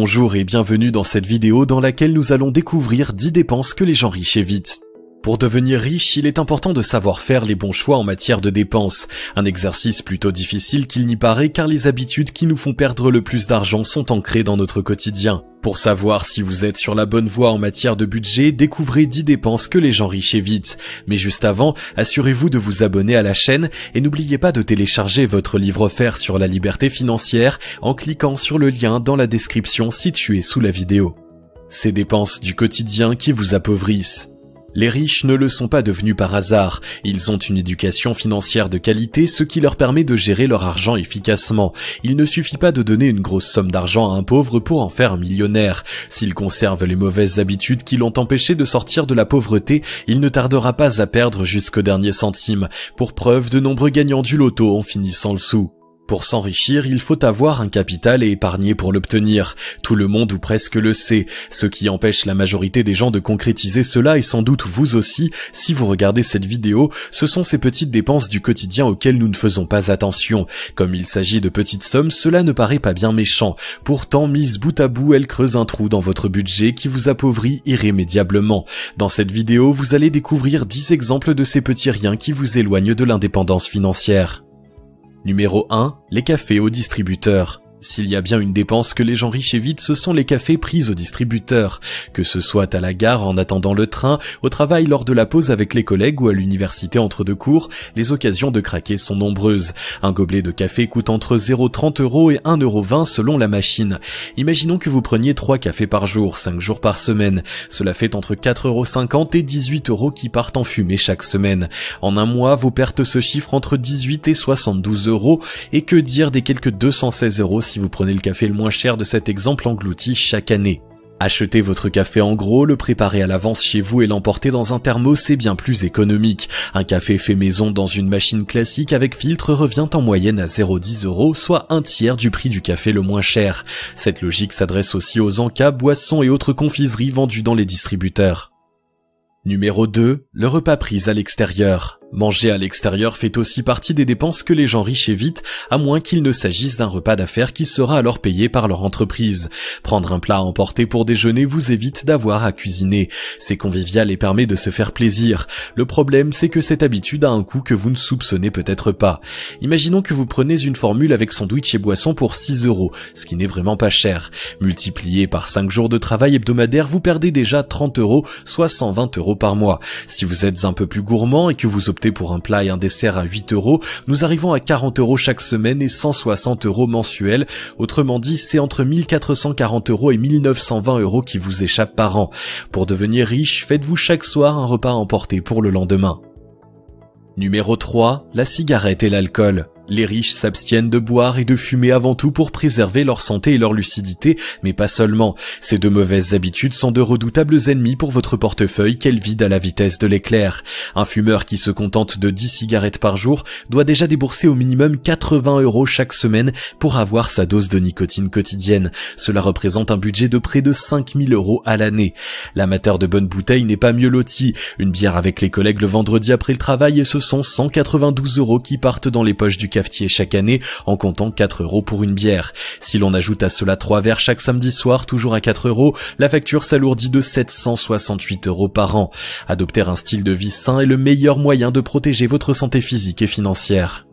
Bonjour et bienvenue dans cette vidéo dans laquelle nous allons découvrir 10 dépenses que les gens riches évitent. Pour devenir riche, il est important de savoir faire les bons choix en matière de dépenses. Un exercice plutôt difficile qu'il n'y paraît car les habitudes qui nous font perdre le plus d'argent sont ancrées dans notre quotidien. Pour savoir si vous êtes sur la bonne voie en matière de budget, découvrez 10 dépenses que les gens riches évitent. Mais juste avant, assurez-vous de vous abonner à la chaîne et n'oubliez pas de télécharger votre livre offert sur la liberté financière en cliquant sur le lien dans la description située sous la vidéo. Ces dépenses du quotidien qui vous appauvrissent. Les riches ne le sont pas devenus par hasard, ils ont une éducation financière de qualité, ce qui leur permet de gérer leur argent efficacement. Il ne suffit pas de donner une grosse somme d'argent à un pauvre pour en faire un millionnaire. S'il conserve les mauvaises habitudes qui l'ont empêché de sortir de la pauvreté, il ne tardera pas à perdre jusqu'au dernier centime. Pour preuve, de nombreux gagnants du loto ont fini sans le sou. Pour s'enrichir, il faut avoir un capital et épargner pour l'obtenir. Tout le monde ou presque le sait. Ce qui empêche la majorité des gens de concrétiser cela, et sans doute vous aussi, si vous regardez cette vidéo, ce sont ces petites dépenses du quotidien auxquelles nous ne faisons pas attention. Comme il s'agit de petites sommes, cela ne paraît pas bien méchant. Pourtant, mises bout à bout, elles creusent un trou dans votre budget qui vous appauvrit irrémédiablement. Dans cette vidéo, vous allez découvrir 10 exemples de ces petits riens qui vous éloignent de l'indépendance financière. Numéro 1. Les cafés au distributeur. S'il y a bien une dépense que les gens riches évitent, ce sont les cafés pris au distributeur. Que ce soit à la gare en attendant le train, au travail lors de la pause avec les collègues ou à l'université entre deux cours, les occasions de craquer sont nombreuses. Un gobelet de café coûte entre 0,30 € et 1,20 € selon la machine. Imaginons que vous preniez 3 cafés par jour, 5 jours par semaine. Cela fait entre 4,50 € et 18 € qui partent en fumée chaque semaine. En un mois, vos pertes se chiffrent entre 18 et 72 €. Et que dire des quelques 216 € si vous prenez le café le moins cher de cet exemple englouti chaque année. Achetez votre café en gros, le préparer à l'avance chez vous et l'emporter dans un thermos, c'est bien plus économique. Un café fait maison dans une machine classique avec filtre revient en moyenne à 0,10 €, soit un tiers du prix du café le moins cher. Cette logique s'adresse aussi aux encas, boissons et autres confiseries vendues dans les distributeurs. Numéro 2. Le repas pris à l'extérieur. Manger à l'extérieur fait aussi partie des dépenses que les gens riches évitent, à moins qu'il ne s'agisse d'un repas d'affaires qui sera alors payé par leur entreprise. Prendre un plat à emporter pour déjeuner vous évite d'avoir à cuisiner. C'est convivial et permet de se faire plaisir. Le problème, c'est que cette habitude a un coût que vous ne soupçonnez peut-être pas. Imaginons que vous prenez une formule avec sandwich et boisson pour 6 €, ce qui n'est vraiment pas cher. Multiplié par 5 jours de travail hebdomadaire, vous perdez déjà 30 €, soit 120 € par mois. Si vous êtes un peu plus gourmand et que vous optez pour un plat et un dessert à 8 €, nous arrivons à 40 € chaque semaine et 160 € mensuels. Autrement dit, c'est entre 1440 € et 1920 € qui vous échappent par an. Pour devenir riche, faites-vous chaque soir un repas à emporter pour le lendemain. Numéro 3. La cigarette et l'alcool. Les riches s'abstiennent de boire et de fumer avant tout pour préserver leur santé et leur lucidité, mais pas seulement. Ces deux mauvaises habitudes sont de redoutables ennemis pour votre portefeuille qu'elles vident à la vitesse de l'éclair. Un fumeur qui se contente de 10 cigarettes par jour doit déjà débourser au minimum 80 € chaque semaine pour avoir sa dose de nicotine quotidienne. Cela représente un budget de près de 5000 € à l'année. L'amateur de bonnes bouteilles n'est pas mieux loti. Une bière avec les collègues le vendredi après le travail et ce sont 192 € qui partent dans les poches du cafetier chaque année en comptant 4 € pour une bière. Si l'on ajoute à cela 3 verres chaque samedi soir, toujours à 4 €, la facture s'alourdit de 768 € par an. Adopter un style de vie sain est le meilleur moyen de protéger votre santé physique et financière.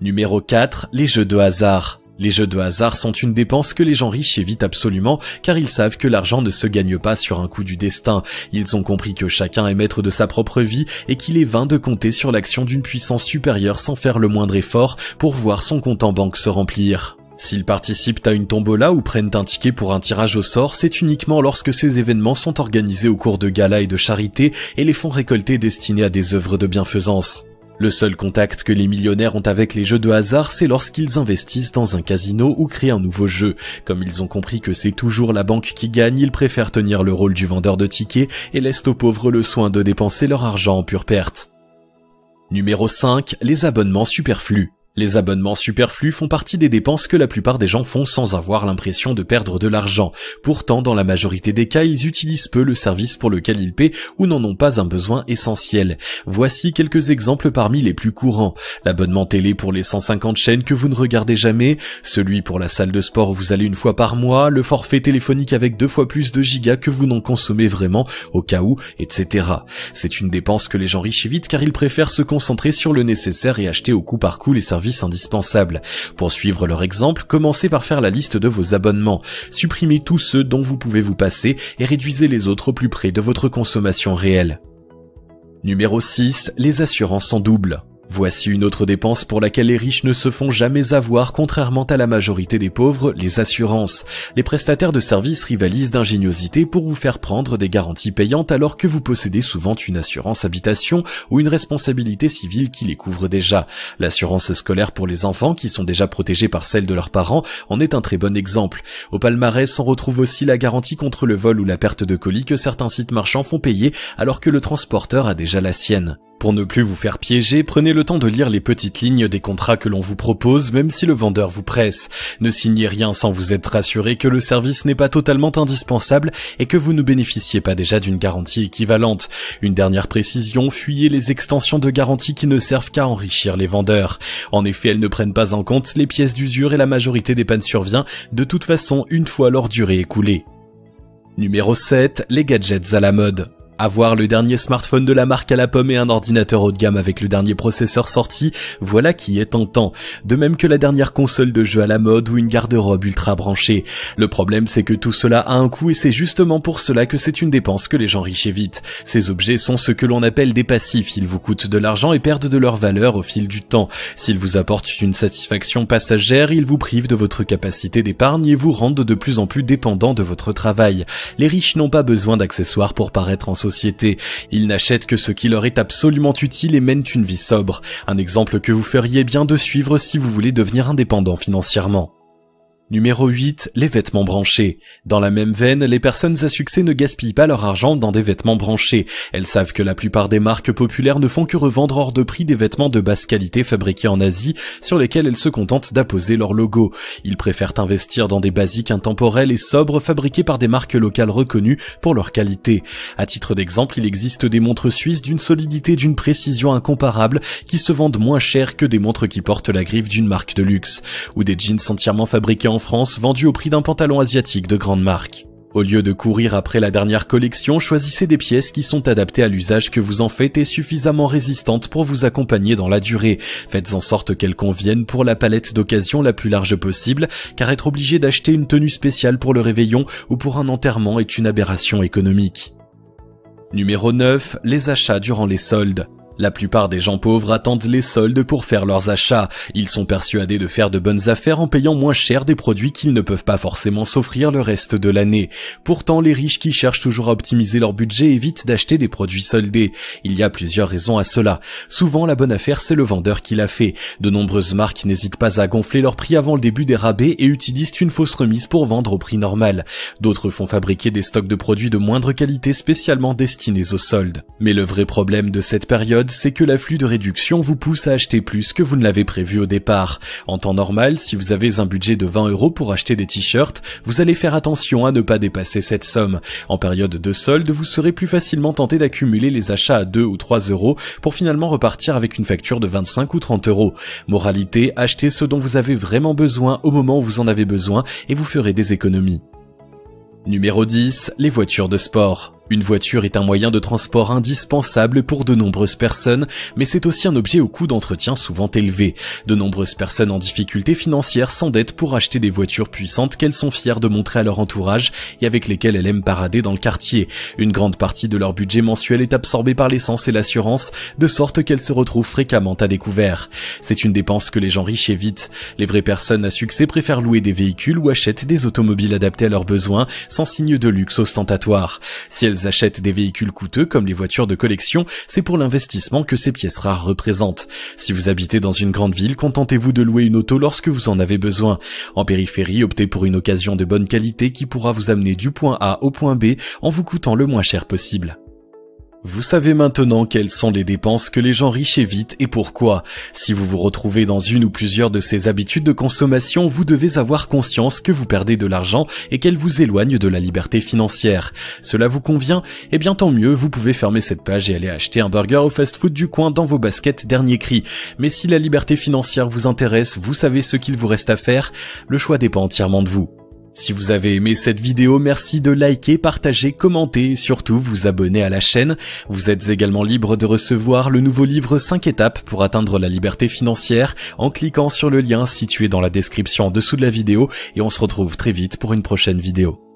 Numéro 4. Les jeux de hasard. Les jeux de hasard sont une dépense que les gens riches évitent absolument car ils savent que l'argent ne se gagne pas sur un coup du destin. Ils ont compris que chacun est maître de sa propre vie et qu'il est vain de compter sur l'action d'une puissance supérieure sans faire le moindre effort pour voir son compte en banque se remplir. S'ils participent à une tombola ou prennent un ticket pour un tirage au sort, c'est uniquement lorsque ces événements sont organisés au cours de galas et de charité et les fonds récoltés destinés à des œuvres de bienfaisance. Le seul contact que les millionnaires ont avec les jeux de hasard, c'est lorsqu'ils investissent dans un casino ou créent un nouveau jeu. Comme ils ont compris que c'est toujours la banque qui gagne, ils préfèrent tenir le rôle du vendeur de tickets et laissent aux pauvres le soin de dépenser leur argent en pure perte. Numéro 5. Les abonnements superflus. Les abonnements superflus font partie des dépenses que la plupart des gens font sans avoir l'impression de perdre de l'argent. Pourtant, dans la majorité des cas, ils utilisent peu le service pour lequel ils paient ou n'en ont pas un besoin essentiel. Voici quelques exemples parmi les plus courants. L'abonnement télé pour les 150 chaînes que vous ne regardez jamais, celui pour la salle de sport où vous allez une fois par mois, le forfait téléphonique avec 2 fois plus de gigas que vous n'en consommez vraiment au cas où, etc. C'est une dépense que les gens riches évitent car ils préfèrent se concentrer sur le nécessaire et acheter au coup par coup les services indispensables. Pour suivre leur exemple, commencez par faire la liste de vos abonnements. Supprimez tous ceux dont vous pouvez vous passer et réduisez les autres au plus près de votre consommation réelle. Numéro 6. Les assurances en double. Voici une autre dépense pour laquelle les riches ne se font jamais avoir, contrairement à la majorité des pauvres, les assurances. Les prestataires de services rivalisent d'ingéniosité pour vous faire prendre des garanties payantes alors que vous possédez souvent une assurance habitation ou une responsabilité civile qui les couvre déjà. L'assurance scolaire pour les enfants, qui sont déjà protégés par celle de leurs parents, en est un très bon exemple. Au palmarès, on retrouve aussi la garantie contre le vol ou la perte de colis que certains sites marchands font payer alors que le transporteur a déjà la sienne. Pour ne plus vous faire piéger, prenez le temps de lire les petites lignes des contrats que l'on vous propose, même si le vendeur vous presse. Ne signez rien sans vous être rassuré que le service n'est pas totalement indispensable et que vous ne bénéficiez pas déjà d'une garantie équivalente. Une dernière précision, fuyez les extensions de garantie qui ne servent qu'à enrichir les vendeurs. En effet, elles ne prennent pas en compte les pièces d'usure et la majorité des pannes survient de toute façon une fois leur durée écoulée. Numéro 7. Les gadgets à la mode. Avoir le dernier smartphone de la marque à la pomme et un ordinateur haut de gamme avec le dernier processeur sorti, voilà qui est tentant. De même que la dernière console de jeu à la mode ou une garde-robe ultra branchée. Le problème, c'est que tout cela a un coût et c'est justement pour cela que c'est une dépense que les gens riches évitent. Ces objets sont ce que l'on appelle des passifs. Ils vous coûtent de l'argent et perdent de leur valeur au fil du temps. S'ils vous apportent une satisfaction passagère, ils vous privent de votre capacité d'épargne et vous rendent de plus en plus dépendant de votre travail. Les riches n'ont pas besoin d'accessoires pour paraître en société. Ils n'achètent que ce qui leur est absolument utile et mènent une vie sobre. Un exemple que vous feriez bien de suivre si vous voulez devenir indépendant financièrement. Numéro 8. Les vêtements branchés. Dans la même veine, les personnes à succès ne gaspillent pas leur argent dans des vêtements branchés. Elles savent que la plupart des marques populaires ne font que revendre hors de prix des vêtements de basse qualité fabriqués en Asie, sur lesquels elles se contentent d'apposer leur logo. Ils préfèrent investir dans des basiques intemporels et sobres fabriqués par des marques locales reconnues pour leur qualité. À titre d'exemple, il existe des montres suisses d'une solidité et d'une précision incomparable qui se vendent moins cher que des montres qui portent la griffe d'une marque de luxe, ou des jeans entièrement fabriqués en France vendu au prix d'un pantalon asiatique de grande marque. Au lieu de courir après la dernière collection, choisissez des pièces qui sont adaptées à l'usage que vous en faites et suffisamment résistantes pour vous accompagner dans la durée. Faites en sorte qu'elles conviennent pour la palette d'occasion la plus large possible, car être obligé d'acheter une tenue spéciale pour le réveillon ou pour un enterrement est une aberration économique. Numéro 9. Les achats durant les soldes. La plupart des gens pauvres attendent les soldes pour faire leurs achats. Ils sont persuadés de faire de bonnes affaires en payant moins cher des produits qu'ils ne peuvent pas forcément s'offrir le reste de l'année. Pourtant, les riches qui cherchent toujours à optimiser leur budget évitent d'acheter des produits soldés. Il y a plusieurs raisons à cela. Souvent, la bonne affaire, c'est le vendeur qui l'a fait. De nombreuses marques n'hésitent pas à gonfler leur prix avant le début des rabais et utilisent une fausse remise pour vendre au prix normal. D'autres font fabriquer des stocks de produits de moindre qualité spécialement destinés aux soldes. Mais le vrai problème de cette période, c'est que l'afflux de réduction vous pousse à acheter plus que vous ne l'avez prévu au départ. En temps normal, si vous avez un budget de 20 € pour acheter des t-shirts, vous allez faire attention à ne pas dépasser cette somme. En période de solde, vous serez plus facilement tenté d'accumuler les achats à 2 ou 3 € pour finalement repartir avec une facture de 25 ou 30 €. Moralité, achetez ce dont vous avez vraiment besoin au moment où vous en avez besoin et vous ferez des économies. Numéro 10. Les voitures de sport. Une voiture est un moyen de transport indispensable pour de nombreuses personnes, mais c'est aussi un objet au coût d'entretien souvent élevé. De nombreuses personnes en difficulté financière s'endettent pour acheter des voitures puissantes qu'elles sont fières de montrer à leur entourage et avec lesquelles elles aiment parader dans le quartier. Une grande partie de leur budget mensuel est absorbée par l'essence et l'assurance, de sorte qu'elles se retrouvent fréquemment à découvert. C'est une dépense que les gens riches évitent. Les vraies personnes à succès préfèrent louer des véhicules ou achètent des automobiles adaptées à leurs besoins, sans signe de luxe ostentatoire. Si elles achètent des véhicules coûteux comme les voitures de collection, c'est pour l'investissement que ces pièces rares représentent. Si vous habitez dans une grande ville, contentez-vous de louer une auto lorsque vous en avez besoin. En périphérie, optez pour une occasion de bonne qualité qui pourra vous amener du point A au point B en vous coûtant le moins cher possible. Vous savez maintenant quelles sont les dépenses que les gens riches évitent et pourquoi. Si vous vous retrouvez dans une ou plusieurs de ces habitudes de consommation, vous devez avoir conscience que vous perdez de l'argent et qu'elles vous éloignent de la liberté financière. Cela vous convient? Eh bien tant mieux, vous pouvez fermer cette page et aller acheter un burger au fast-food du coin dans vos baskets dernier cri. Mais si la liberté financière vous intéresse, vous savez ce qu'il vous reste à faire, le choix dépend entièrement de vous. Si vous avez aimé cette vidéo, merci de liker, partager, commenter et surtout vous abonner à la chaîne. Vous êtes également libre de recevoir le nouveau livre 5 étapes pour atteindre la liberté financière en cliquant sur le lien situé dans la description en dessous de la vidéo et on se retrouve très vite pour une prochaine vidéo.